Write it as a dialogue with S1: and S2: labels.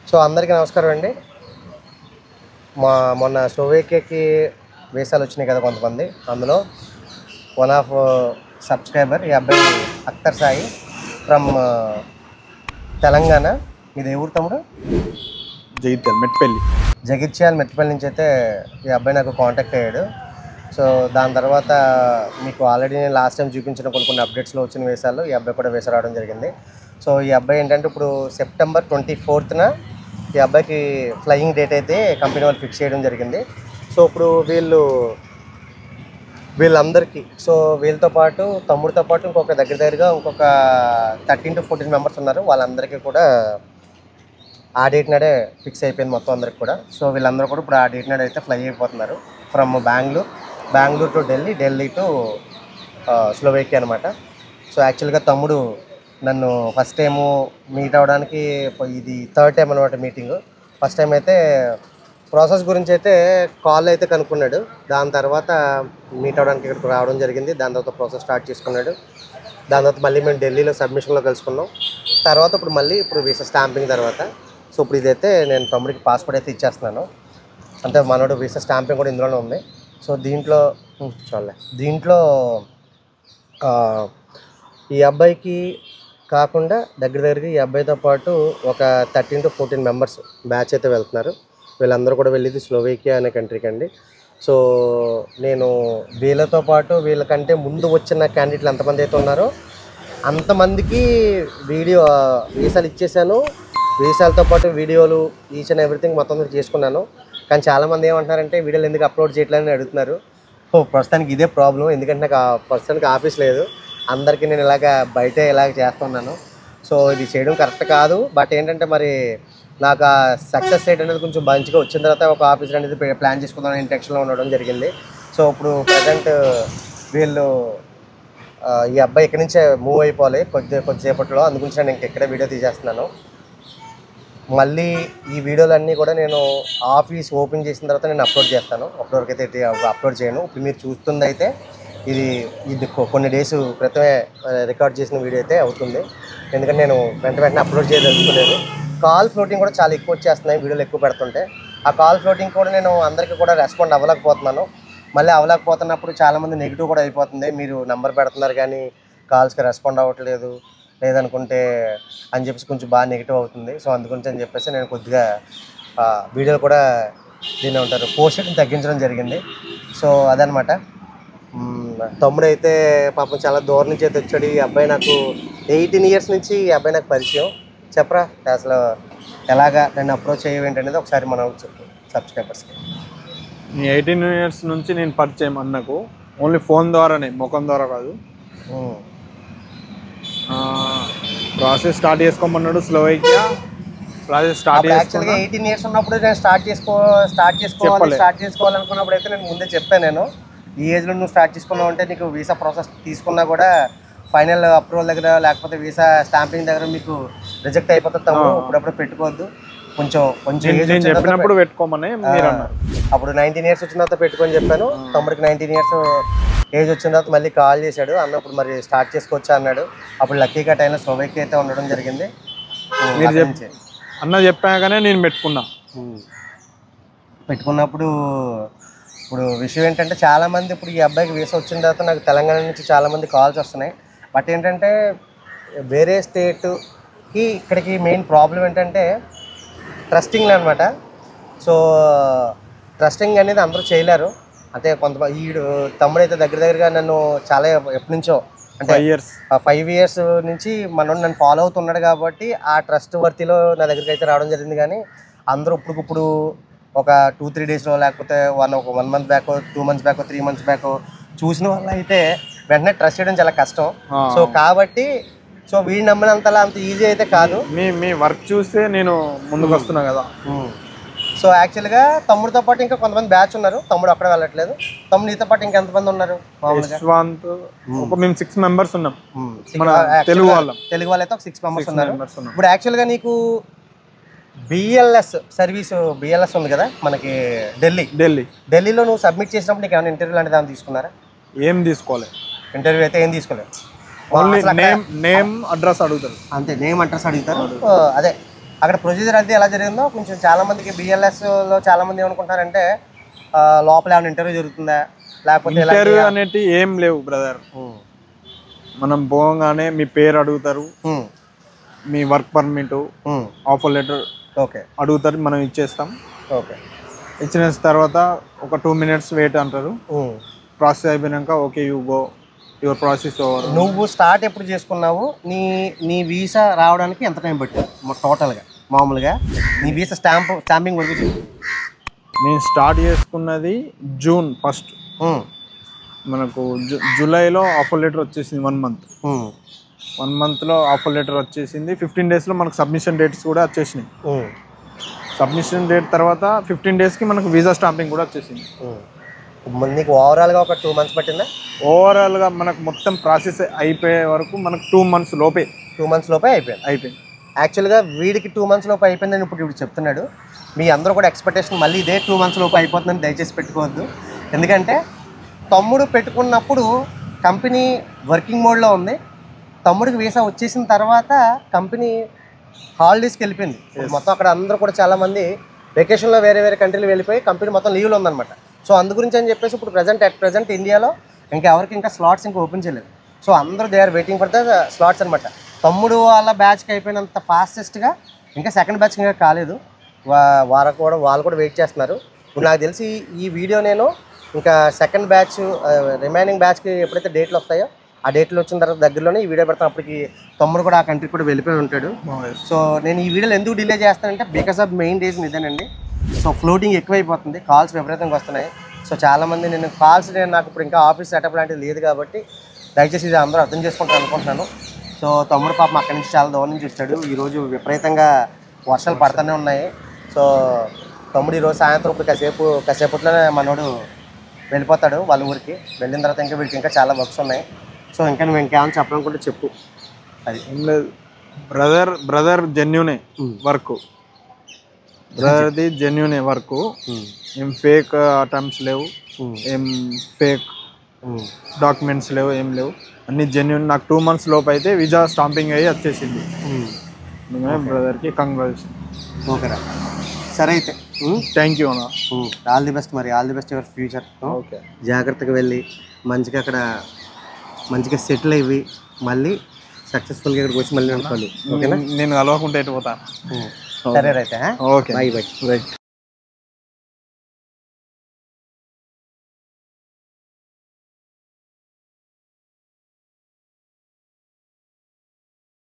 S1: So అందరికీ నమస్కారం అండి. మొన్న స్లోవేకియాకి వీసాలు వచ్చినాయి కదా కొంతమంది. అందులో వన్ ఆఫ్ సబ్స్క్రైబర్ ఈ అబ్బాయి అఖ్తర్ సాయి ఫ్రమ్ తెలంగాణ. మీది ఏ ఊరు తమ్ముడు? జగిత్యాల మెట్పల్లి నుంచి అయితే ఈ అబ్బాయి నాకు కాంటాక్ట్ అయ్యాడు. సో దాని తర్వాత మీకు ఆల్రెడీ నేను లాస్ట్ టైం చూపించిన కొన్ని అప్డేట్స్లో వచ్చిన వీసాలు ఈ అబ్బాయి కూడా వీసా రావడం జరిగింది. సో ఈ అబ్బాయి ఏంటంటే ఇప్పుడు సెప్టెంబర్ 24న ఈ అబ్బాయికి ఫ్లయింగ్ డేట్ అయితే కంపెనీ వాళ్ళు ఫిక్స్ చేయడం జరిగింది. సో ఇప్పుడు వీళ్ళందరికీ, సో వీళ్ళతో పాటు తమ్ముడితో పాటు ఇంకొక దగ్గరగా ఇంకొక 13 to 14 మెంబర్స్ ఉన్నారు. వాళ్ళందరికీ కూడా ఆ డేట్ నాడే ఫిక్స్ అయిపోయింది మొత్తం అందరికి కూడా. సో వీళ్ళందరూ కూడా ఇప్పుడు ఆ డేట్ నాడే అయితే ఫ్లై అయిపోతున్నారు from Bengaluru to Delhi to Slovakia అనమాట. సో యాక్చువల్గా తమ్ముడు నన్ను ఫస్ట్ టైము మీట్ అవ్వడానికి ఇది థర్డ్ టైం అనమాట మీటింగ్. ఫస్ట్ టైం అయితే ప్రాసెస్ గురించి అయితే కాల్ అయితే కనుక్కున్నాడు. దాని తర్వాత మీట్ అవ్వడానికి ఇక్కడికి రావడం జరిగింది. దాని తర్వాత ప్రాసెస్ స్టార్ట్ చేసుకున్నాడు. దాని తర్వాత మళ్ళీ మేము ఢిల్లీలో సబ్మిషన్లో కలుసుకున్నాం. తర్వాత ఇప్పుడు వీసా స్టాంపింగ్ తర్వాత సో ఇప్పుడు ఇదైతే నేను తమ్ముడికి పాస్పోర్ట్ అయితే ఇచ్చేస్తున్నాను. అంటే మనోడు వీసా స్టాంపింగ్ కూడా ఇందులోనే ఉంది. సో దీంట్లో ఈ అబ్బాయికి కాకుండా దగ్గరగా ఈ అబ్బాయితో పాటు ఒక 13 to 14 మెంబర్స్ బ్యాచ్ అయితే వెళ్తున్నారు. వీళ్ళందరూ కూడా వెళ్ళేది స్లోవేకియా అనే కంట్రీకి అండి. సో నేను వీళ్ళతో పాటు వీళ్ళకంటే ముందు వచ్చిన క్యాండిడేట్లు ఎంతమంది అయితే ఉన్నారో అంతమందికి వీసాలు ఇచ్చేసాను. వీసాలతో పాటు వీడియోలు ఈచ్ అండ్ ఎవ్రీథింగ్ మొత్తం చేసుకున్నాను. కానీ చాలామంది ఏమంటున్నారంటే వీడియోలు ఎందుకు అప్లోడ్ చేయట్లేదని అడుగుతున్నారు. ప్రస్తుతానికి ఇదే ప్రాబ్లం. ఎందుకంటే నాకు ప్రస్తుతానికి ఆఫీస్ లేదు. అందరికీ నేను బయటే చేస్తున్నాను. సో ఇది చేయడం కరెక్ట్ కాదు. బట్ ఏంటంటే మరి నాకు ఆ సక్సెస్ రేట్ అనేది కొంచెం మంచిగా వచ్చిన తర్వాత ఒక ఆఫీస్ అనేది ప్లాన్ చేసుకుందామని ఇంటెన్షన్లో ఉండడం జరిగింది. సో ఇప్పుడు ప్రజెంట్ ఈ అబ్బాయి ఇక్కడి నుంచే మూవ్ అయిపోవాలి కొద్దిసేపట్లో. అందుగురించి నేను ఇక్కడే వీడియో తీసేస్తున్నాను. మళ్ళీ ఈ వీడియోలన్నీ కూడా నేను ఆఫీస్ ఓపెన్ చేసిన తర్వాత నేను అప్లోడ్ చేస్తాను. అప్పటివరకు అయితే అప్లోడ్ చేయను. ఇప్పుడు మీరు చూస్తుంది అయితే ఇది కొన్ని డేస్ క్రితమే రికార్డ్ చేసిన వీడియో అయితే అవుతుంది. ఎందుకంటే నేను వెంటనే అప్లోడ్ చేయదలుచుకోలేదు. కాల్ ఫ్లోటింగ్ కూడా చాలా ఎక్కువ వచ్చేస్తున్నాయి వీడియోలు ఎక్కువ పెడుతుంటే. ఆ కాల్ ఫ్లోటింగ్ కూడా నేను అందరికీ కూడా రెస్పాండ్ అవ్వలేకపోతున్నాను. మళ్ళీ అవ్వలేకపోతున్నప్పుడు చాలామంది నెగిటివ్ కూడా అయిపోతుంది. మీరు నెంబర్ పెడుతున్నారు కానీ కాల్స్కి రెస్పాండ్ అవ్వట్లేదు లేదనుకుంటే అని చెప్పేసి కొంచెం బాగా నెగిటివ్ అవుతుంది. సో అందుగురించి అని చెప్పేసి నేను కొద్దిగా వీడియోలు కూడా దీన్ని ఉంటారు పోస్ట్ తగ్గించడం జరిగింది. సో అదనమాట. తమ్ముడు అయితే పాపం చాలా దూరం నుంచి అయితే వచ్చాడు. ఈ అబ్బాయి నాకు 18 years నుంచి ఈ అబ్బాయి నాకు పరిచయం. చెప్పరా అసలు ఎలాగా నన్ను అప్రోచ్ అయ్యేవి అనేది ఒకసారి మనం చెప్పు సబ్స్క్రైబర్స్కి.
S2: 18 years నుంచి నేను పరిచయం అన్నకు ఓన్లీ ఫోన్ ద్వారానే, ముఖం ద్వారా కాదు. ప్రాసెస్ స్టార్ట్ చేసుకోమన్నాడు స్లోవేకియా. ప్రాసెస్ స్టార్ట్
S1: యాక్చువల్గా 18 years ఉన్నప్పుడు నేను స్టార్ట్ చేసుకోవాలనుకున్నప్పుడు అయితే నేను ముందే చెప్పాను. నేను ఈ ఏజ్లో నువ్వు స్టార్ట్ చేసుకున్నావు అంటే నీకు వీసా ప్రాసెస్ తీసుకున్నా కూడా ఫైనల్ అప్రూవల్ దగ్గర లేకపోతే వీసా స్టాంపింగ్ దగ్గర మీకు రిజెక్ట్ అయిపోతుంది. తమ్ముడు ఇప్పుడప్పుడు పెట్టుకోవద్దు, కొంచెం ఏజ్
S2: చెప్పినప్పుడు పెట్టుకోమని మీరు అన్నారు.
S1: అప్పుడు 19 years వచ్చిన తర్వాత పెట్టుకొని చెప్పాను. తమ్ముడికి 19 years ఏజ్ వచ్చిన తర్వాత మళ్ళీ కాల్ చేశాడు. అన్నప్పుడు మరి స్టార్ట్ చేసుకోవచ్చా అన్నాడు. అప్పుడు లక్కీగా టైంలో స్లోవేకియా అయితే ఉండడం జరిగింది.
S2: అన్న చెప్పాకనే నేను
S1: పెట్టుకున్నప్పుడు ఇప్పుడు విషయం ఏంటంటే చాలామంది ఇప్పుడు ఈ అబ్బాయికి వీసా వచ్చిన తర్వాత నాకు తెలంగాణ నుంచి చాలామంది కాల్స్ వస్తున్నాయి. బట్ ఏంటంటే వేరే స్టేట్కి ఇక్కడికి మెయిన్ ప్రాబ్లం ఏంటంటే ట్రస్టింగ్ అనమాట. సో ట్రస్టింగ్ అనేది అందరూ చేయలేరు. అంటే కొంతమంది తమ్ముడు అయితే దగ్గరగా నన్ను చాలా ఎప్పటి నుంచో అంటే 5 years నుంచి నన్ను ఫాలో అవుతున్నాడు కాబట్టి ఆ ట్రస్ట్ వర్తిలో నా దగ్గరికి అయితే రావడం జరిగింది. కానీ అందరూ ఇప్పుడుకిప్పుడు ఒక 2-3 daysలో లేకపోతే 1 month back, 2 months back, 3 months back చూసిన వాళ్ళు అయితే వెంటనే ట్రస్ట్ చేయడం చాలా కష్టం. సో కాబట్టి వీడి నమ్మినంతలా అంత ఈజీ అయితే కాదు.
S2: మీ వర్క్ చూస్తే నేను ముందుకు వస్తున్నా కదా.
S1: సో యాక్చువల్గా తమ్ముడితో పాటు ఇంకా కొంతమంది బ్యాచ్ ఉన్నారు. తమ్ముడు అక్కడ వెళ్ళట్లేదు. తమ్ముడు నీతో పాటు ఇంకెంతమంది ఉన్నారు?
S2: మేము 6 members ఉన్నాం. తెలుగు
S1: వాళ్ళు అయితే ఒక 6 members ఉన్నారు. ఇప్పుడు యాక్చువల్గా నీకు బిఎల్ఎస్ ఉంది కదా మనకి ఢిల్లీలో నువ్వు సబ్మిట్ చేసినప్పుడు నీకు ఏమైనా ఇంటర్వ్యూ లాంటిది ఏమైనా తీసుకున్నారా?
S2: ఏం తీసుకోలేదు.
S1: ఇంటర్వ్యూ అయితే ఏం తీసుకోలేదు.
S2: ఓన్లీ నేమ్ అడ్రస్ అడుగుతారు.
S1: అంతే, నేమ్ అడ్రస్ అడుగుతారు. అదే అక్కడ ప్రొసీజర్ అది ఎలా జరిగిందో కొంచెం చాలామందికి బిఎల్ఎస్లో చాలామంది ఏమనుకుంటారంటే లోపల ఏమైనా ఇంటర్వ్యూ జరుగుతుందా లేకపోతే
S2: ఇంటర్వ్యూ అనేవి ఏం లేవు బ్రదర్. మనం పోగానే మీ పేరు అడుగుతారు, మీ work permit, offer letter
S1: okay
S2: అడుగుతారు, మనం ఇచ్చేస్తాం.
S1: ఓకే
S2: ఇచ్చిన తర్వాత ఒక 2 minutes వెయిట్ అంటారు. ప్రాసెస్ అయిపోయాక okay you go your process over.
S1: నువ్వు స్టార్ట్ ఎప్పుడు చేసుకున్నావు? నీ వీసా రావడానికి ఎంత టైం పట్టింది టోటల్గా మామూలుగా నీ వీసా స్టాంపింగ్ వరకు?
S2: నేను స్టార్ట్ చేసుకున్నది June 1st. మనకు జూలైలో ఆఫర్ లెటర్ వచ్చేసింది. 1 monthలో ఆఫర్ లెటర్ వచ్చేసింది. 15 daysలో మనకు సబ్మిషన్ డేట్స్ కూడా వచ్చేసినాయి. సబ్మిషన్ డేట్ తర్వాత 15 daysకి మనకు వీసా స్టాంపింగ్ కూడా వచ్చేసింది.
S1: నీకు ఓవరాల్గా ఒక 2 months పట్టిందా?
S2: ఓవరాల్గా మనకు మొత్తం ప్రాసెస్ అయిపోయే వరకు మనకు 2 months లోపే అయిపోయింది.
S1: యాక్చువల్గా వీడికి 2 months లోపు అయిపోయిందని ఇప్పుడు చెప్తున్నాడు. మీ అందరూ కూడా ఎక్స్పెక్టేషన్ మళ్ళీ ఇదే 2 months లోపు అయిపోతుందని దయచేసి పెట్టుకోవద్దు. ఎందుకంటే తమ్ముడు పెట్టుకున్నప్పుడు కంపెనీ వర్కింగ్ మోడ్లో ఉంది. తమ్ముడికి వీసా వచ్చేసిన తర్వాత కంపెనీ హాలిడేస్కి వెళ్ళిపోయింది. మొత్తం అక్కడ అందరూ కూడా చాలామంది వెకేషన్లో వేరే వేరే కంట్రీలు వెళ్ళిపోయి కంపెనీ మొత్తం లీవ్లో ఉందన్నమాట. సో అందు గురించి అని చెప్పేసి ఇప్పుడు ప్రజెంట్ ఇండియాలో ఎవరికి ఇంకా స్లాట్స్ ఇంకా ఓపెన్ చేయలేదు. సో అందరూ they are waiting for the slots అనమాట. తమ్ముడు వాళ్ళ బ్యాచ్కి అయిపోయినంత ఫాస్టెస్ట్గా ఇంకా సెకండ్ బ్యాచ్ ఇంకా కాలేదు. వాళ్ళు కూడా వెయిట్ చేస్తున్నారు. ఇప్పుడు నాకు తెలిసి ఈ వీడియో నేను ఇంకా సెకండ్ బ్యాచ్ రిమైనింగ్ బ్యాచ్కి ఎప్పుడైతే డేట్లు వస్తాయో ఆ డేట్లు వచ్చిన తర్వాత దగ్గరలోనే ఈ వీడియో పెడతాను. అప్పటికి తమ్ముడు కూడా ఆ కంట్రీకి కూడా వెళ్ళిపోయి ఉంటాడు. సో నేను ఈ వీడియోలో ఎందుకు డిలే చేస్తానంటే బికాస్ ఆఫ్ మెయిన్ రీజన్ ఇదేనండి. సో ఫ్లోటింగ్ ఎక్కువైపోతుంది, కాల్స్ విపరీతంగా వస్తున్నాయి. సో చాలామంది నాకు ఇప్పుడు ఇంకా ఆఫీస్ సెటప్ లాంటిది లేదు కాబట్టి దయచేసి ఇది అందరూ అర్థం చేసుకుంటారు అనుకుంటున్నాను. సో తమ్ముడు పాపం అక్కడి నుంచి చాలా దూరం నుంచి వచ్చాడు. ఈరోజు విపరీతంగా వర్షాలు పడుతూనే ఉన్నాయి. సో తమ్ముడు ఈరోజు సాయంత్రం ఇప్పుడు కాసేపట్లోనే మనోడు వెళ్ళిపోతాడు వాళ్ళ ఊరికి. వెళ్ళిన తర్వాత ఇంకా వీళ్ళకి ఇంకా చాలా వర్క్స్ ఉన్నాయి. సో ఇంకా నువ్వు ఇంకేమైనా చెప్పాలనుకుంటే చెప్పు. అది
S2: ఏం లేదు బ్రదర్ జెన్యూనే వర్క్, బ్రదర్ది జెన్యూనే వర్క్. ఏం ఫేక్ అటెంప్ట్స్ లేవు, ఏం ఫేక్ డాక్యుమెంట్స్ లేవు, ఏం లేవు, అన్ని జెన్యూన్. నాకు 2 months లోపు అయితే వీసా స్టాంపింగ్ అయ్యి వచ్చేసింది. బ్రదర్కి కంగ్రాచులేషన్.
S1: ఓకేరా, సరే అయితే
S2: థ్యాంక్ యూ అన్న.
S1: All the best. మరి all the best your future.
S2: Okay,
S1: జాగ్రత్తగా వెళ్ళి మంచిగా అక్కడ మంచిగా సెటిల్ అయ్యి మళ్ళీ సక్సెస్ఫుల్గా ఇక్కడికి వచ్చి మళ్ళీ అనుకోవాలి. ఓకేనా?
S2: నేను కలవకుండా ఎటు పోతాను.
S1: సరే రైతే.
S2: Okay,
S1: by by.
S2: రైట్.